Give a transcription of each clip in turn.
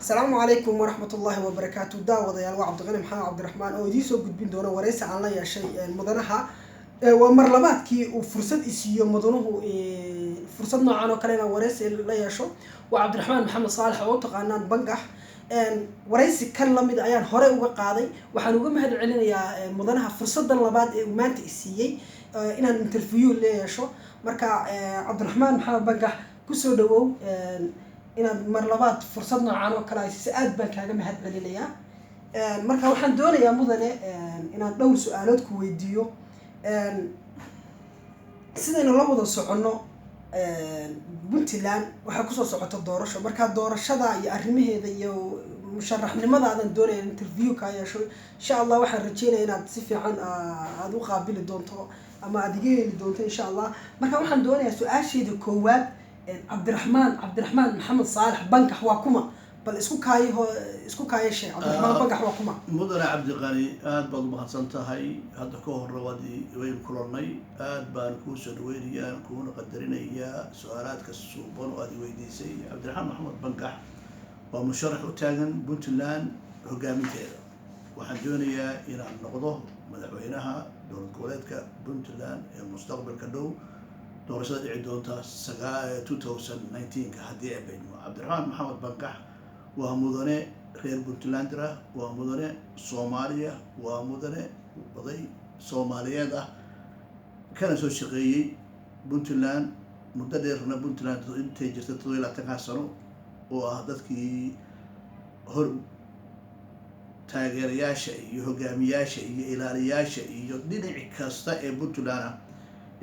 السلام عليكم ورحمة الله وبركاته. داود يا عبد الغني محمد عبد الرحمن أو دي سو قد دونه ورئيس عن لا يا شيء مدنها ومرلبات كي وفرصة إسيو مدنه فرصة نوعان وكلنا ورئيس لا يشو وعبد الرحمن محمد صالح أو تقانان بنجح ورئيس كان لمد أيان هراء وقاضي وحنوجه مهد علينا يا مدنها فرصة لبعض ومانت إسيي إن الانترفيو لا يشو مركا عبد الرحمن محمد بنجح كسر دو inaad mar labaad fursad noocan oo kale si aad baan kaaga mahad celinayaa marka waxaan doonayaa mudane inaad dhowr su'aalood ku weydiiyo sidaynu la wada socono Puntland waxa ku soo socota doorasho marka doorashada iyo arrimaheeda iyo musharaxnimadaadan doonayay interview ka yeesho insha Allah waxaan rajeynayaa inaad si fiican aad u qaabili doonto ama aad iga heli doonto insha Allah marka waxaan doonayaa su'aasheeda koowaad عبد الرحمن محمد صالح بنكح وكما بل اسكو كاي شيء عبد الرحمن بنكح وكما مدن عبد الغني آد بعض مهندسنتهاي هذا كهر روادي وين كلوني آد بان كوسر ويريا كون قدرنا سؤالات كالسوبون وادي ويديسي عبد الرحمن محمد بنكح ومشرح تاجن بنتلان هجامي كذا وحدوني إلى النقضة مدحوينها دور كولاتك بنتلان المستقبل كدو doorashada dhici doonta 2019 hadii ay been Cabdiraxmaan Maxamed Bankax waa mudane reer Puntland waa mudane Soomaaliya waa mudane oday Soomaaliyeed ah kana soo shaqeeyay Puntland muddo dheerna Puntland intay jirtay 12 sano oo ah dadkii hor taageerayaasha iyo hogaamiyaasha iyo ilaaliyaasha iyo dhinac kasta ee Puntland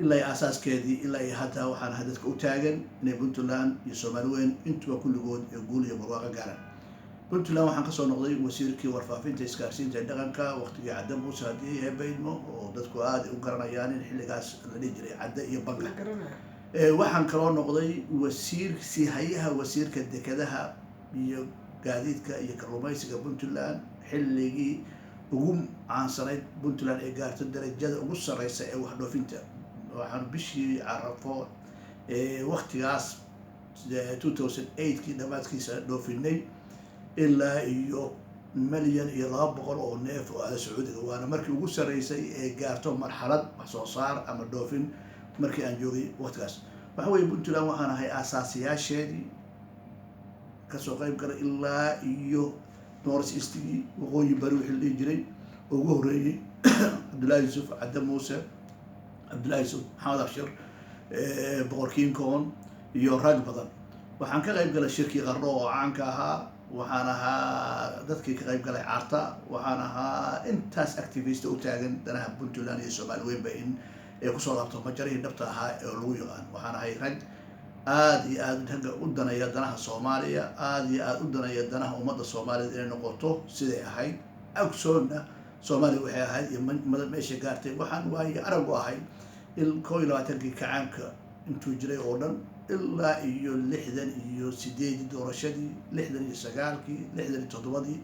إلا أساس كذي إلا حتى وحنا هدفك أتاجن إن بنتلان يسمعون أنتوا كل جود يقول يا مراقة قارن بنتلان وحنا قصوا نقضي وسيرك ورفافين تسكارسين تدقنك وقت يعدم وسادي هبينمو ودتك عاد وقرنا يعني الحين قاس اللي يجري عدا يبقى وحنا كلام نقضي وسير سيهيها وسير كدكدها بيقعديتك يكرميسك بنتلان حلقي وقوم عن صناعة بنتلان إيجارت الدرجة وقصة رئيسة واحد وفينتا waxaan bishii carafo waqtigaas 2008 kii dhamaadkiisa dhoofinay ilaa iyo milyan iyo 200 oo neef oo ah Sacuudiga waana markii ugu sareysay ee gaarto marxalad wax soo saar ama dhoofin markii aan joogay waqtigaas waxa weeye Puntland waxaan ahay asaasiyaasheedii ka soo qayb galay ilaa iyo North East-gii waqooyi bari wixii la jiray ugu horeeyay Abdullahi Yusuf Adam Muuse عبد الله يوسف محمد أبشر بقركين كون يورج بدن وحن كغيب قال الشركة غرّو عنكها وحناها ذاتك كغيب قال عرطة وحناها انتاس أكتيفيست وتاجن دنا بنتلان يسوع وين بين يقصوا لابتوب مجري دبتها لويان وحنا هاي رج آدي تنقل ودنا يدنا الصومالية آدي ودنا يدنا ومدى الصومالية إلى نقطة سيدة هاي أكسرنا Soomaali waxay ahayd meesha gaartay waxaan waayay arag wahay il-20 kacaanka intuu jiray oo dhan ilaa iyo 68 doorashadii 69kii 67dii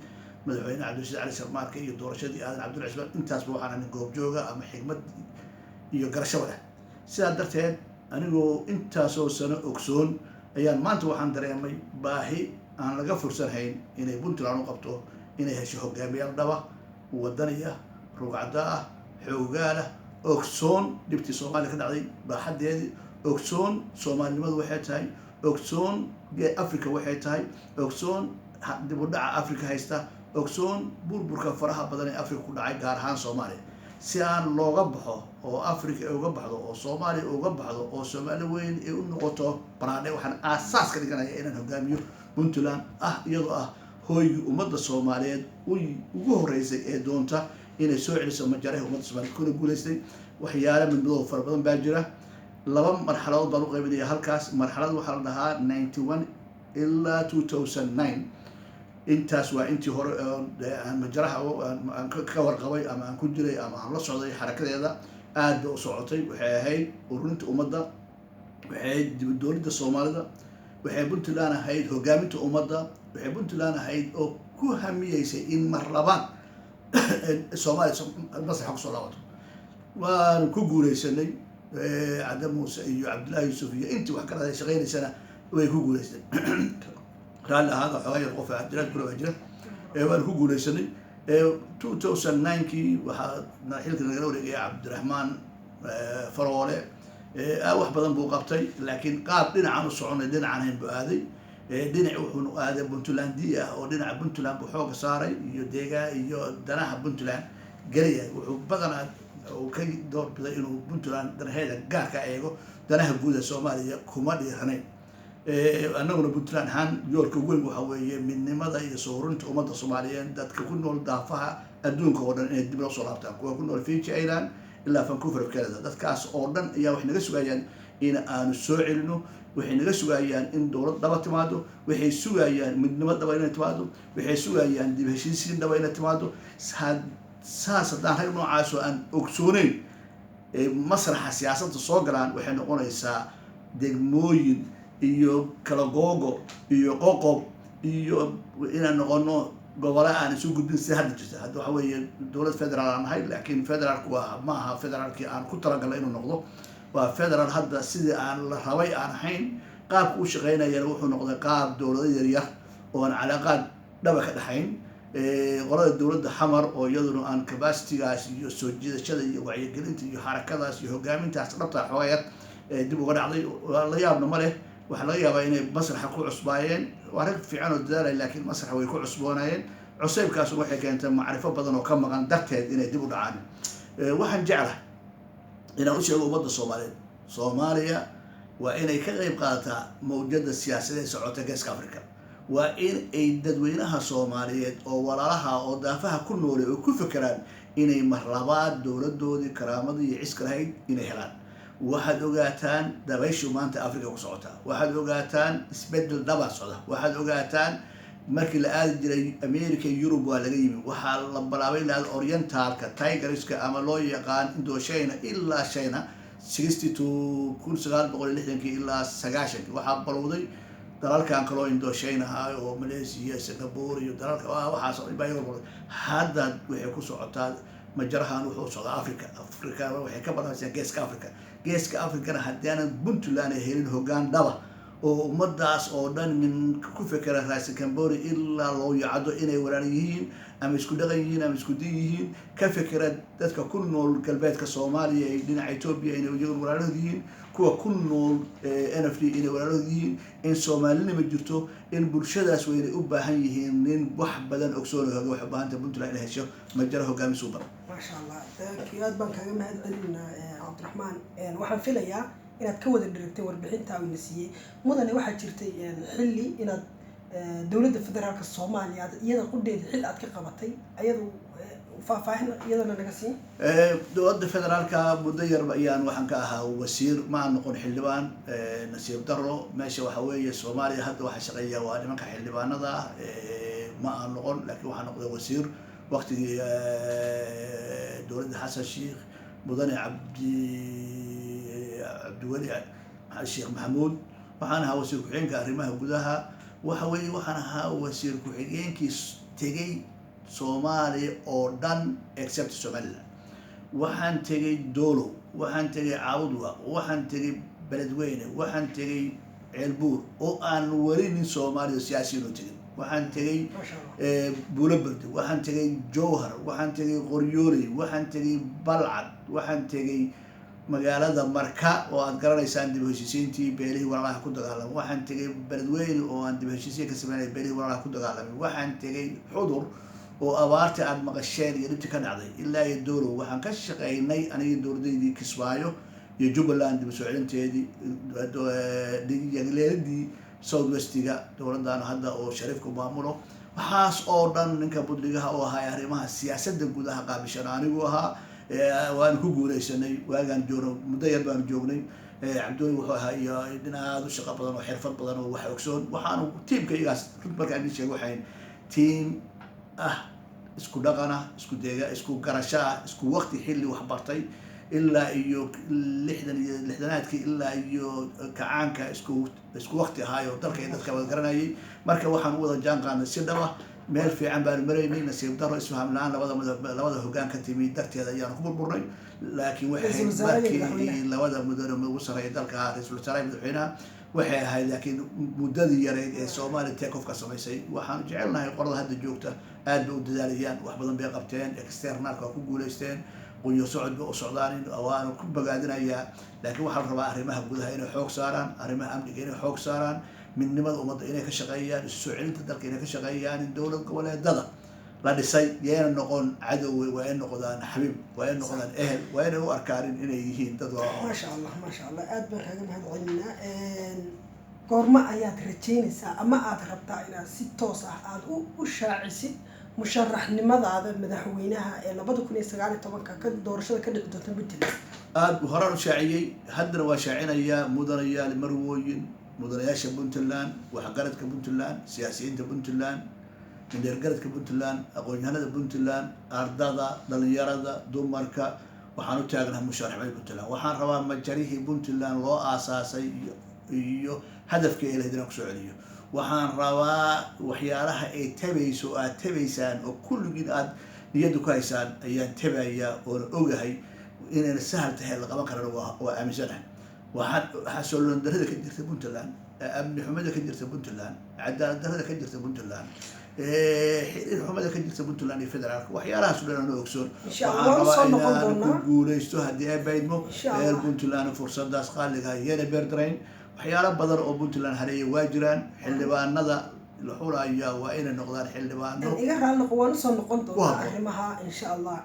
madaxweyne Cabdulrasiid Cali Sharmaarke iyo doorashadii Aadan Cabdulla Cismaan intaasba waxaan goob jooga ama xigmad iyo garasho leh sidaa darteed anigoo intaasoo sano ogsoon ayaan maanta waxaan dareemay baahi aan laga fursanayn inay Puntland u qabto inay hesho hogaamiyaal dhaba ودنيا رقعة حوجالة أكسون دبتي صومالي كده عادي بحد هذه أكسون صومالي ماذا واحد هاي أكسون جاء أفريقيا واحد هاي أكسون دبودع أفريقيا هيستا أكسون بركة فرحة بدني أفريقيا كل عاي جارهان صومالي سيان لو قبحه أو أفريقيا أو قبحه أو صومالي أو قبحه أو صومالي وين النقطة براني وحنا أساس كده كنا إلنا هجاميو بنتلان يلا هوي ومدة الصوماليين وجوه رئيسي دونتا إن سوء لسه مجراه ومدة الصوماليين كل جولستي وحياله من بدو فربضن باجرة لبم مرحلة ضلوا قبلية هالكاس مرحلة وحلناها 91 إلا 2009 أنت سواء أنت هور مجراه أن كور قوي أما أن كجري أما الله صعدي حركة هذا آد صعوتي وهي ورنت ومدة وهي دولة الصومالية وهي بنت لنا هاي هجامة ومدة وحبنت لنا هيد أو كوهمية إن مرلبان الصومالي بس حق صلاته وكوجولي سنة عدم موسى عبد الله يوسف أنت وحكنا هذا شغالي سنة ويكوجولي سنة raalli ahaada xoogayar qof jiraad kula waa jira waan ku guuleysanay 2009kii waxaa xilka nagala wareegaya cabdiraxmaan faroole wax badan buu qabtay laakiin qaab dhinacaan u soconay dhinacaan hayn buu aaday dhinac wuxuu aaday puntlandia oo dhinaca puntland buu xooga saaray iyo deegaa iyo danaha puntland gelaya wuxuu badanaa uu ka doorbiday inuu puntland danaheeda gaarka eego danaha guud ee soomaaliya kuma dhiiranayn annaguna puntland ahaan yoolka weyn waxa weeye midnimada iyo soo ururinta ummadda soomaaliyeed dadka ku nool daafaha adduunka oo dhan inay dib loo soo laabtaan kuwa ku nool Fiji Island ilaa Vancouver of Canada dadkaas oo dhan ayaa wax naga sugayaan in aanu soo celino waxay naga sugayaan in dowlad dhaba timaado waxay sugayaan midnimo dhaba inay timaado waxay sugayaan dib heshiisiin dhaba inay timaado saas haddaan rag noocaas oo aan ogsooneyn masraxa siyaasadda soo galaan waxay noqonaysaa degmooyin iyo kala googo iyo qoqob iyo inaan noqono gobole aan isu gudbin sida hadda jirta hadda waxa weeye dowlad federaal aan nahay laakiin federaalku waa ma aha federaalkii aan ku talagalay inuu noqdo waa federaal hadda sidii aan la rabay aan ahayn qaabka u shaqeynayana wuxuu noqday qaab dowlado yaryar oo aan calaaqaad dhaba ka dhaxayn qolada dowladda xamar oo iyaduna aan capacitygaas iyo soo jiidashada iyo wacyigelinta iyo xarakadaas iyo hogaamintaas dhabta xoogayar dib uga dhacday la yaabna ma leh waxaa laga yaabaa inay masraxa ku cusbaayeen waa rag fiican oo dadaalay laakiin masraxa way ku cusboonayeen cuseybkaas waxay keentay macrifo badan oo ka maqan darteed inay dib u dhacaan waxaan jeclahay inaan u sheego ummadda soomaaliyeed soomaaliya waa inay ka qayb qaadataa mawjada siyaasadeed socota geeska africa waa in ay dadweynaha soomaaliyeed oo walaalaha oo daafaha ku noolay oo ku fekeraan inay marlabaad dowladoodii karaamadii iyo ciska lahayd inay helaan waxaad ogaataan dabayshu maanta africa ku socota waxaad ogaataan isbedel dhaba socda waxaad ogaataan markii la aadi jiray america yurub waa laga yimi waxaa la bilaabay in la aado orientalka tigerska ama loo yaqaan indochina ilaa china 60 to 1960 ilaa 90 waxaa balowday dalalkan kaloo indochina ah oo Malaysia Singapore iyo dalalka waxaas hadda waxay ku socotaa majarahan wuxuu socdaa africa waxay ka badanaysaa geeska africana haddaanan puntland ay helin hoggaan dhaba oo ummadaas oo dhan min ku fekera raasi Kambori ilaa loo yacdo inay walaal yihiin ama isku dhaqan yihiin ama isku din yihiin ka fekera dadka ku nool galbeedka Soomaaliya ee dhinaca Ethiopia inay iyagu walaal yihiin kuwa ku nool NFD inay walaal yihiin in Soomaalina ma jirto in bulshadaas weyn u baahan yihiin nin wax badan ogsoon oo wax baahanta puntland inay hesho majara hoggaami suuban ما شاء الله كياد بانك ما هدلنا عبد الرحمن waxaan filayaa inaad ka wada dhirtay warbixinta oo nasiiyay mudane waxa jirtay xilli inaad dawladda federaalka Soomaaliya iyada qudheeda xil aad ka qabatay ayadu faahfaahin iyadana naga siin dowladda federaalka muddo yar ayaan waxaan ka ahaa wasiir ma noqon xildhibaan nasiib daro meesha waxa weeye Soomaaliya hadda waxa shaqeeya waa nimanka xildhibaanada ma noqon laakiin waxaan noqday wasiir waqtigii dowladda Xasan Sheikh mudane cabdiweli sheekh maxamuud waxaan ahaa wasiir ku-xigeenka arrimaha gudaha waxa weeye waxaan ahaa wasiir ku-xigeenkii tegay Soomaaliya oo dhan except Somaliland waxaan tegay Doolow waxaan tegay Caawdwa waxaan tegay Beledweyne waxaan tegay Ceelbuur oo aan weli nin Soomaaliya siyaasi loo tegin waxaan tegay Buulaberde waxaan tegay Jowhar waxaan tegay Qoryooley waxaan tegay Balcad waxaan tegay magaalada Marka oo aad garanaysaan dib u heshiisiintii beelihii walaalaha ku dagaalamay waxaan tegay Beledweyne oo aan dib u heshiisiin ka sameeyay beelihii walaalaha ku dagaalamay waxaan tegay Xudur oo abaarta aad maqasheen iyo dhibti ka dhacday ilaa iyo Doolow waxaan ka shaqeynay aniga dowladeedii Kismaayo iyo Jubbaland dib u soo celinteedii dhigaleedii South Westiga dowladdan hadda oo Shariifku maamulo waxaas oo dhan ninka budligaha oo ahaa arrimaha siyaasadda gudaha qaabishan anigu ahaa waan ku guuleysanay waagaan joogno muddo yar baan joognay cabdooy wuxuu ahaa iyo dhinacaad u shaqo badan oo xirfad badan oo wax ogsoon waxaan tiimka iyagas markaan idin sheego waxay tiim isku dhaqana isku deega isku garasho isku waqti xilli wax bartay ilaa iyo 60 ilaa iyo kacaanka isku waqti ahaayo dalka iyo dadka wada garanayay marka waxaan wada jaan qaadnay si dhaba meel fiican baan maraynay nasiib daro isfaham la'aan labada hoggaan ka timi darteeda ayaan ku burburnay laakiin waxay markii labada mudane ugu sareeyay dalka ra'iisul wasaaraha madaxweynaha waxay ahayd laakiin muddadii yareyd ee Soomaaliya take off ka samaysay waxaan jecelnahay qorada hadda joogta aad bay u dadaalayaan wax badan bay qabteen externalka ku guuleysteen qoyo socod bay u socdaan waan ku bogaadinayaa laakiin waxaan rabaa arrimaha gudaha inay xoog saaraan arrimaha amniga inay xoog saaraan midnimada ummadda inay ka shaqeeyaan isu soo celinta dalka inay ka shaqeeyaan in dowlad goboleedada la dhisay yeena noqon cadow waa ay noqdaan xabiib waa ay noqdaan ehel waa ay u arkaan inay yihiin dad ما شاء الله ما شاء الله aad baan kaaga mahadcelinaa goorma ayaad rajaynaysaa ama aad rabtaa inaad si toos ah aad u shaacisid musharaxnimadaada madaxweynaha ee 2019 ka doorashada ka dhici doonta Puntland aad horaan u shaaciyay haddana waa shaacinayaa mudanayaal marwooyin mudanayaasha Puntland waxgaradka Puntland siyaasiyiinta Puntland indheergaradka Puntland aqoon-yahanada Puntland ardada dhalinyarada dumarka waxaan u taagnahay musharaxnimada Puntland waxaan rabaa majarihii Puntland loo aasaasay iyo hadafka ay leedahay ku soo celiyo waxaan rabaa waxyaalaha ay tabayso aad tabaysaan oo kulligiin aad niyadu ku haysaan ayaan tabayaa oo ogahay inay sahal tahay la qaban karo waa aaminsanahay waxaan soo darada ka jirta Puntland amni xumada ka jirta Puntland cadaalad darrada ka jirta Puntland xumada ka jirta Puntland iyo federaalka waxyaalahaas oo dhan oo ogsoon waxaan rabaa inaan ku guuleysto haddii ay baydmo reer Puntland fursadaas qaaliga yeena beerdrayn waxyaalo badan oo Puntland hareeyay waa jiraan xildhibaanada la xulaaya waa inay noqdaan xildhibaano iga raal noqon soo noqon doona arrimaha insha Allah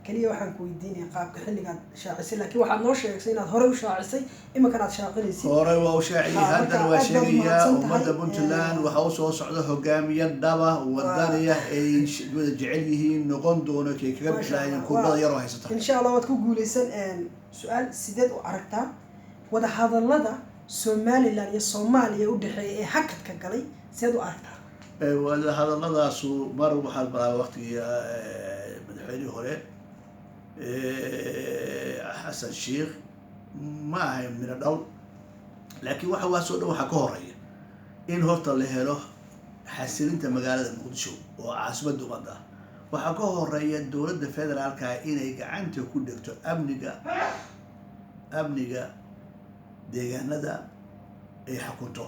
kaliya waxaan ku weydiinay qaabka xilliga shaacisay laakiin waxaad noo sheegtay inaad hore u shaacisay imika aad shaaqinaysid hore waa u shaaciyay haddana waa sheegaya ummadda Puntland waxa uu soo socdo hogaamiye dhaba wadaniya ay wada jecel yihiin noqon doono kay kaga bilaayeen kubada yar oo haysata insha Allah waad ku guuleysan su'aal sideed u aragtaa wada hadallada Somaliland iyo Soomaaliya u dhaxeeyay ee hakadka galay سيد وأركض. وهذا هذا الله سو مر بحال بلا وقت مدحوني هوري حسن الشيخ ما هي من الدول لكن واحد واسود واحد كوري إن هرت اللي هلو حسين أنت مقالة المقدشو وعاصمة دوغدا واحد كوري الدولة الفدرال كائن يقعنت كل دكتور أمنيجا ديجانا دا يحكمته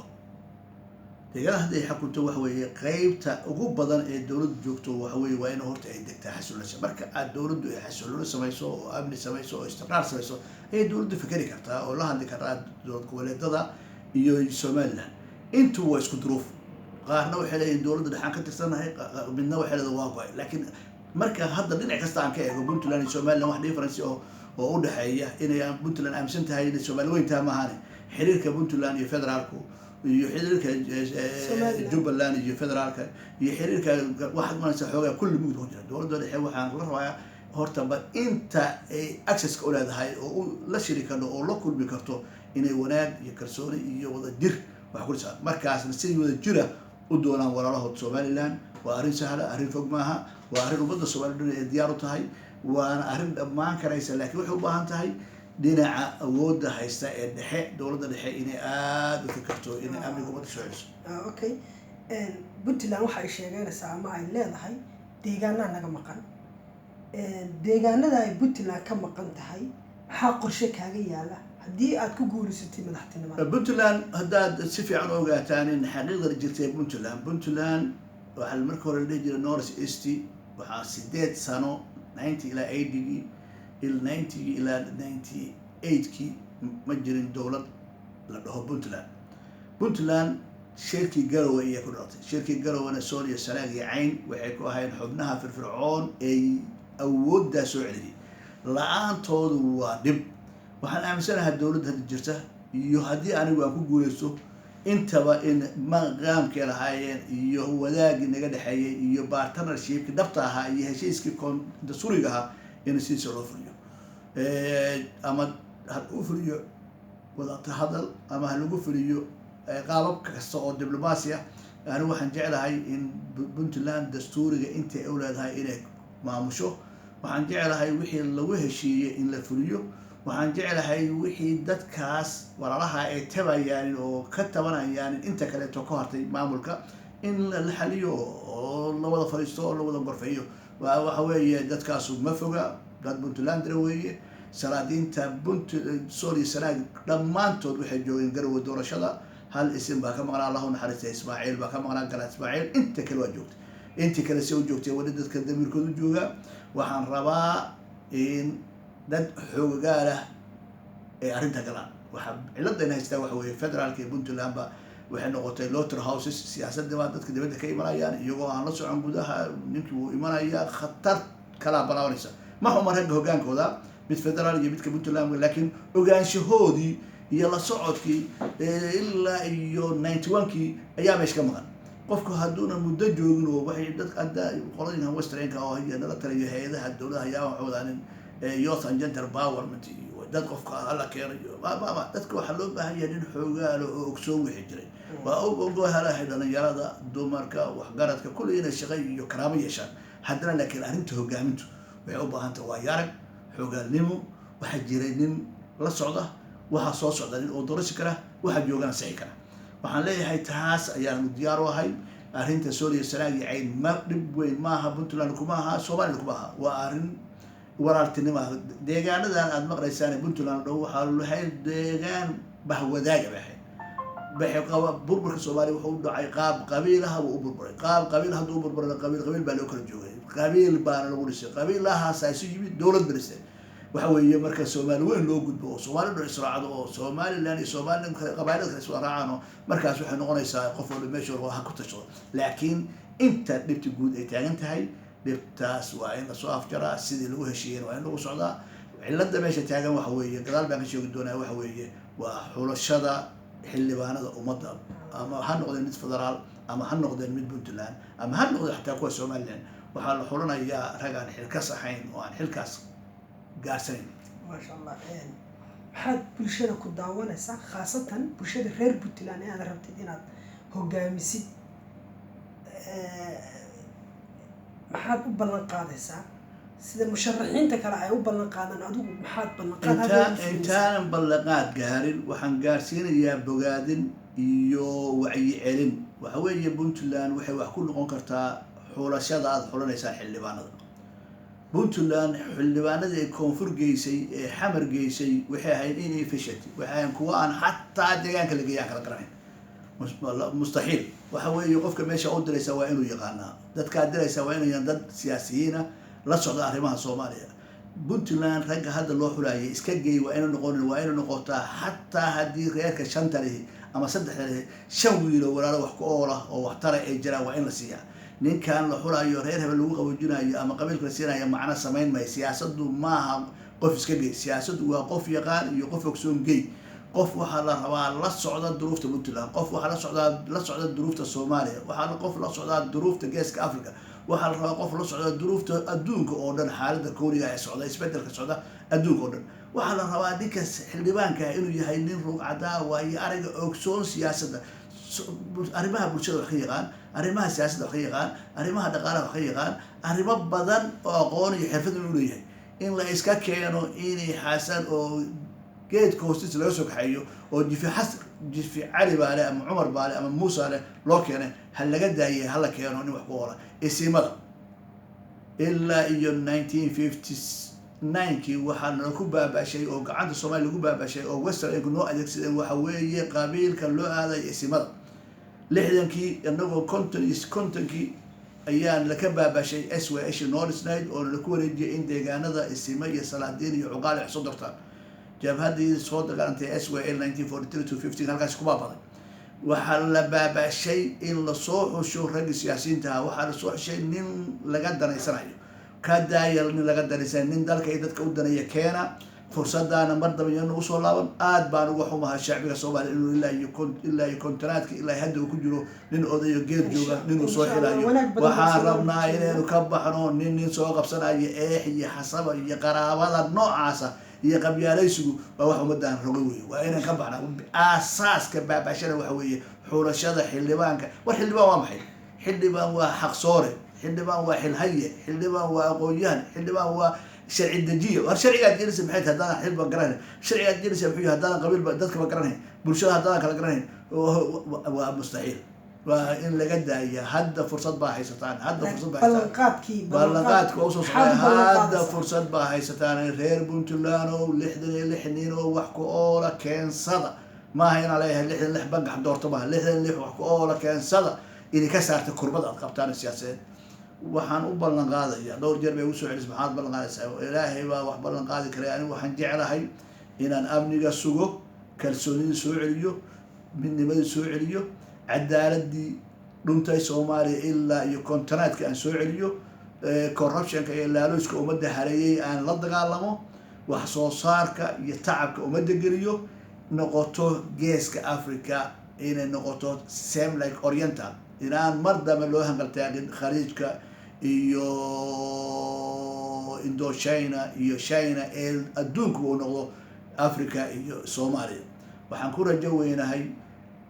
deegaanada hadday xakunto waxa weeye qaybta ugu badan ee dawladdu joogto waxa weeye waa in horta ay degtaa xasuulasha marka aad dawladdu ay xasuulo samayso oo amni samayso oo istiqraar samayso ay dawladdu fikri kartaa oo la hadli kartaa dowlad goboleedada iyo Soomaaliland intu waa isku duruuf qaarna waxay leeyihiin dawladda dhaxan ka tirsanahay midna waxay leedahay waa go'ay laakiin marka hadda dhinac kasta aan ka eego Puntland iyo Soomaaliland wax difference oo u dhaxeeya inay Puntland aaminsan tahay in Soomaaliland weynta ma ahan xiriirka Puntland iyo federaalku iyo xiriirka Jubbaland iyo federaalka iyo xiriirka waxad ma xoogaa kulli mid ku jira dawladda dhexe waxaan la rabaa horta ba inta ay access ka u leedahay oo la shirikado oo la kulmi karto inay wanaag iyo kalsooni iyo wada jir wax ku saar markaasna si wada jira u doonaan walaalahood Somaliland waa arrin sahla arrin fog maaha waa arrin ummadda Soomaaliyeed ee diyaar u tahay waana arrin dhammaan karaysa laakiin waxay u baahan tahay dhinaca awoodda haysta ee dhexe dawladda dhexe inay aad u fikirto in amniga ummadda soo celiso okay Puntland waxa ay sheeganaysaa ama ay leedahay deegaanada naga maqan deegaanada ay Puntland ka maqan tahay waxa qorshe kaaga yaala haddii aad ku guuleysatay madaxtinimada Puntland haddaad si fiican u ogaataan in xaqiiqda jirtay Puntland waxa markii hore la dhihi jiray North East waxa 8 sano 90 ilaa 80 90 إلى 98 كي مجرين دولة لده بنتلاند شركة قروة هي كرات شركة قروة أنا سوريا سلاقي عين وحكوا هاي حبناها في الفرعون أي أود ده سعودي الآن طول وادب وحنا أمثلها الدولة هذه الجرسة يهدي أنا وأكو جولسو أنت وإن ما قام كلا هاي يهو ذاك نقدر حي يبارتنر شيء كدبتها هي شيء كون دسوريها إن سيسر أفريو أما هالأفريو ولا تهذل أما هالأفريو قالب كسر دبلوماسية أنا واحد جعلها إن بنتلاند دستوري أنت أولاد هاي إليك ما مشو وحن جعلها وحي اللوه شيء إن لفريو وحن جعلها وحي دت كاس ولا لها تبع يعني وكتبنا يعني أنت كلا تقارتي معمولك إن الحليو الله ولا فريستو الله ولا برفيو وحوي دت كاس مفوقة dad Puntland weeye salaadiinta Puntland Soomaaliya salaad dhamaantood waxay joogeen garowga doorashada hal isim baa ka maqnaa allahu naxariista ismaaciil baa ka maqnaa garaad ismaaciil inta kale waa joogtay intii kale se u joogtay wali dadka damiirkooda u jooga waxaan rabaa in dad xoogaalah ee arrinta galaan waxaa ciladayna haystaa waxa weeye federaalka iyo puntland ba waxay noqotay loter houses siyaasadda baa dadka dibadda ka imanayaan iyagoo aan la socon gudaha ninkii wuu imanayaa khatar kalaa balaabanaysa ma xuma ragga hoggaankooda mid federaal iyo midka puntland laakiin ogaanshahoodii iyo la socodkii ilaa iyo 91kii ayaa meesha ka maqan qofku hadduuna muddo joogin oo waxay dadka hadda qoladinkan westernka oo haya nala taliyo hay-adaha dowladaha ayaa waxoodaanin youth and gender empowerment iyo dad qofka alla keenayo dadka waxaa loo baahan yahay nin xoogaalo oo ogsoon wixii jiray waa ogohalahay dhalinyarada dumarka waxgaradka kulli inay shaqo iyo karaamo yeeshaan haddana laakiin arrinta hoggaamintu waxay u baahantah waa yarag xoogaalnimo waxaa jiray nin la socda waxaa soo socda nin oo dorasi kara waxaa joogana sixi kara waxaan leeyahay taas ayaanu diyaar u ahay arrinta sooliya sanaagi cayn ma dhib weyn maaha puntland kuma aha soomaliya kuma aha waa arrin walaaltinima deegaanadan aada maqlaysaan puntland dhow waxaa lahay deegaan bahwadaaga baxay burburka soomaaliya wuxuu u dhacay qaab qabiilaha wuu u burburay qaab qabiil hadduu u burburay qabiil baa loo kala joogay qabiil baana lagu dhisay qabiilahaasa isu yimid dowlad balise waxa weeye marka soomaali weyn loo gudbo oo soomaali dhan israacdo oo somaliland iyo somaliland qabailada kale isla raacaan oo markaas waxay noqonaysaa qof walba meesha walba ha ku tashado laakiin inta dhibta guud ay taagan tahay dhibtaas waa in lasoo afjaraa sidii lagu heshiiyeen waa in lagu socdaa cilada meesha taagan waxa weeye gadaal baan ka sheegi doonaa waxa weeye waa xulashada xildhibaanada ummadda ama ha noqdeen mid federaal ama ha noqdeen mid puntland ama ha noqdeen xataa kuwa somaliland waxaa la xulanayaa rag aan xilkas ahayn oo aan xilkaas gaarsaneyn maasha allah maxaad bulshada ku daawanaysaa khaasatan bulshada reer puntland ee aad rabtid inaad hogaamisid maxaad u ballan qaadaysaa sida musharaxiinta kale ay u ballan qaadaan adigu maxaad intaanan ballanqaad gaarin waxaan gaarsiinayaa bogaadin iyo wacyi celin waxa weeye puntland waxay wax ku noqon kartaa xulashada aada xulanaysaa xildhibaanada puntland xildhibaanadii ay koonfur geysay ee xamar geysay waxay ahayd inay fashatay waxay ahayn kuwa aan xataa deegaanka la geeyaan kala garanayn mustaxiil waxa weeye qofka meesha u diraysa waa inuu yaqaanaa dadkaad diraysa waa inuu dad siyaasiyiina la socda arrimaha soomaaliya puntland ragga hadda loo xulaayay iska geey waa ina noqonin waa ina noqotaa xataa haddii reerka shanta lihi ama saddexda lihi 5 wiilo walaalo wax ku oola oo waxtara ay jiraan waa in la siiyaa ninkan la xulaayo reer hebel lagu qaboojinayo ama qabiilka la siinayo macno samayn maayo siyaasaddu maaha qof iska gey siyaasaddu waa qof yaqaan iyo qof ogsoon gey qof waxaa la rabaa la socda duruufta puntland qof waxaa la socda duruufta soomaaliya waxaa qof la socdaa duruufta geeska africa waxaa la rabaa qof la socda duruufta adduunka oo dhan xaaladda kooriga ee socda isbedelka socda adduunka oo dhan waxaa la rabaa ninkaas xildhibaanka inuu yahay nin ruucada waayo ariga ogsoon siyaasadda arrimaha bulshada wax ka yaqaan arrimaha siyaasadda wax ka yaqaan arrimaha dhaqaalaha wax ka yaqaan arrimo badan oo aqoon iyo xirfad inuu leeyahay in la iska keeno inay xasan oo geedka hoostiisa laga soo kaxeeyo oo jifi cali baale ama cumar baale ama muusa leh loo keenay ha laga daayay hala keeno nin wax ku ola isimada ilaa iyo 1959kii waxaa nala ku baabashay oo gacanta soomaaliya lagu baabashay oo western noo adeegsadeen waxa weeye qabiilka loo aaday isimada 60kii inagoo kontonkii ayaan laka baabashay SWS North Night oo la ku wareejiyay in deegaanada isima iyo salaadiin iyo cuqaal ay soo dartaan jabhadii soo dagaalantay SWL 1943-15 halkaas ku baabaday waxaa la baabashay in la soo xusho rag siyaasiyiinta waxaa la soo xushay nin laga danaysanayo ka daayal nin laga danaysanayo nin dalka iyo dadka u danaya keena fursadana mar dambe inuu usoo laaban aad baan uga xumahay shacbiga Soomaaliya inuu ilaa iyo kontonaadka ilaa hadda uu ku jiro nin odayo geed jooga inuu soo xilayo waxaan rabnaa inaynu ka baxno nin soo qabsanayo eex iyo xasaba iyo qaraabada noocaasa iyo qabyaalaysigu waa wax ummadaan rogo weeye waa inaan ka baxna aasaaska baabashada waxa weeye xulashada xildhibaanka war xildhibaan waa maxay xildhibaan waa xaqsoore xildhibaan waa xilhaye xildhibaan waa aqoon-yahan xildhibaan waa sharci dejiye war sharcigaad jeelisa maxay tahay haddaan xilba garanayn sharcigaad jeelisa muxuu yahay haddaan qabiilba dadkaba garanayn bulshada haddaan kala garanayn waa mustaxiil waa in laga daaya hadda fursad baa haysataan hadda fursad baa ballanqaadka usoo socday hadda fursad baa haysataan reer puntland oo 66 nin oo wax ku oola keensada maaha inaa leeyahay 66 bangax doorto maaha 66 wax ku oola keensada inay ka saarta kurbada aad qabtaan siyaasadeed waxaan u ballan qaadaya dhowr jeer bay ugu soo celis maxaad ballan qaadaysaa ilaahay baa wax ballan qaadi karay anigu waxaan jeclahay inaan amniga sugo kalsoonida soo celiyo midnimada soo celiyo cadaaladii dhuntay Soomaaliya ilaa iyo kontonaadka aan soo celiyo corruptionka iyo laalooska ummadda hareeyay aan la dagaalamo wax soo saarka iyo tacabka ummadda geliyo noqoto geeska Africa inay noqoto same like oriental inaan mar dambe loo hangaltaagin khaliijka iyo Indochina iyo China ee adduunku uu noqdo Africa iyo Soomaaliya waxaan ku rajo weynahay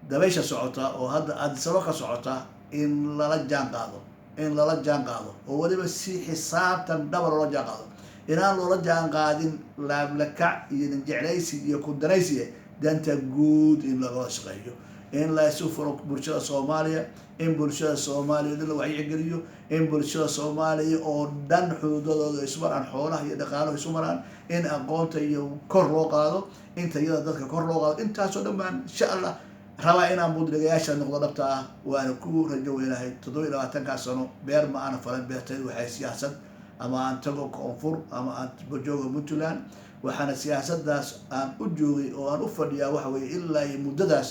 dabaysha socota oo hadda Addis Ababa ka socota in lala jaan qaado oo waliba si xisaabtan dhabar loo jaan qaado inaan loola jaan qaadin laablakac iyo jeclaysi iyo ku danaysi danta guud in laga shaqeeyo in la isu furo bulshada Soomaaliya in bulshada Soomaaliya la wacyi geliyo in bulshada Soomaaliya oo dhan xuduudooda isu maraan xoolaha iyo dhaqaalaha isu maraan in aqoonta iyo kor loo qaado inta iyada dadka kor loo qaado intaas oo dhan insha Allah rabaa inaan budligayaasha noqdo dhabta ah waana ku rajo weynahay 27 sano beer ma ana falan beertay waxay siyaasad ama aan tago koonfur ama aan joogo Puntland waxaana siyaasadaas aan u joogay oo aan u fadhiyaa waxa weeye ilaa iyo muddadaas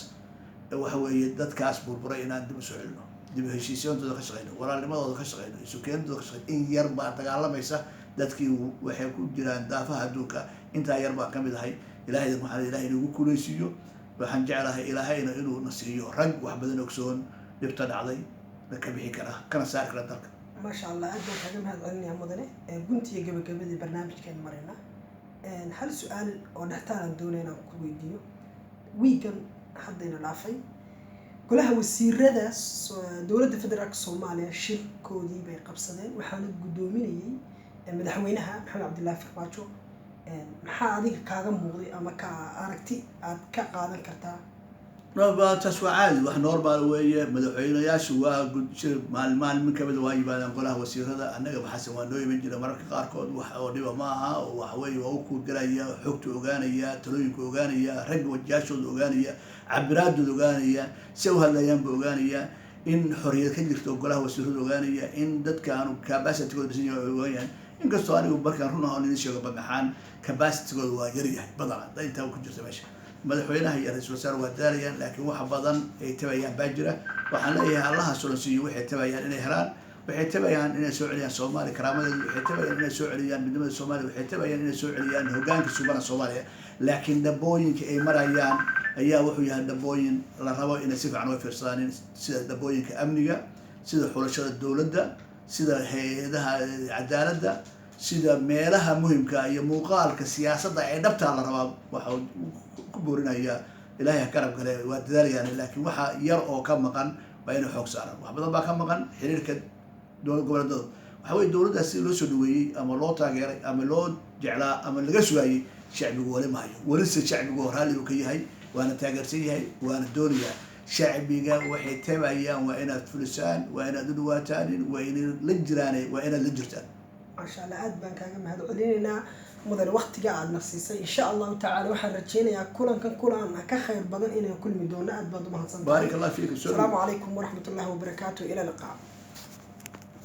waxa weeye dadkaas burburay inaan dib u soo celino dib u heshiisiintooda ka shaqeyno walaalnimadooda ka shaqeyno isu keenidooda ka shaqeyno in yar baa dagaalamaysa dadkii waxay ku jiraan daafaha adduunka intaa yar baa kamid ahay ilaahay waxaan ilaahay inuu ku kuleysiiyo waxaan jeclahay ilaahayna inuu nasiiyo rag wax badan ogsoon dhibta dhacday ka bixi kara kana saar kara dalka ما شاء الله أجل حاجة من هذا علمي عمودنا قلت يا جب جب برنامج كان مرينا هل سؤال ونحتاج دوننا كويديو ويجن حدنا العفي كلها والسير هذا دولة فدرالية الصومالية شرك كودي بقبصدين وحنا قدوميني مدحوينها محمد عبد الله فرماجو maxaa adiga kaaga muuqday ama ka aragti aad ka qaadan kartaa ربما تسوعات وح نورمال ويا مدحوينا ياش مال من كبد واجب هذا نقولها وسير هذا أنا بحسب وانه يمجد مرك قاركود وحوي معها وحوي وأوكو جرايا حكت أوغانيا تلويك أوغانيا رج وجاش أوغانيا عبراد أوغانيا سوى هذا ينب أوغانيا إن حرية كذلك تقولها وسير أوغانيا إن دت كانوا كباسة تقول بسني أوغانيا إن قصوا أنا وبركان رونا هون نشيو بمحان كباسة تقول واجرية بدلا ده أنت وكنت ماشي madaxweynaha iyo ra'iisul wasaaraha waa daarayaan laakiin wax badan ay tabayaan baajira waxaan leeyahay allaha soo waxay tabayaan inay helaan waxay tabayaan inay soo celiyaan Soomaaliya karaamadeeda waxay tabayaan inay soo celiyaan midnimada Soomaaliya waxay tabayaan inay soo celiyaan hoggaanka suubana Soomaaliya laakiin dabooyinka ay marayaan ayaa wuxuu yahay dabooyin la rabo inay si fiican u fiirsadaan sida dabooyinka amniga sida xulashada dawladda sida hay'adaha cadaaladda sida meelaha muhiimka iyo muuqaalka siyaasadda ay dhabta la rabaa waxa كبرنا إلهي كرم كله وداريان لكن وح ير أو كم مكان بين حق سارة وحبنا بقى كم مكان حرير كد دول قبل دول وحوي الدولة ده سيلو سدوي أما لو تاجر أما لو جعلا أما اللي جسوي شعب جوه ما هي ولسه شعب جوه هالي وكي هاي وأنا تاجر سي هاي وأنا دولية شعبي جا وحي تبعيا وأنا فلسان وأنا دلواتان وأنا لجراني وأنا لجرتان ما شاء الله أدبان كان هذا علينا مدن وقت قاعد نفسي إن شاء الله تعالى وحنا رجينا يا كلن كخير بدن إنه كل مدونة أدبان ما بارك الله فيك السلام عليكم ورحمة الله وبركاته إلى اللقاء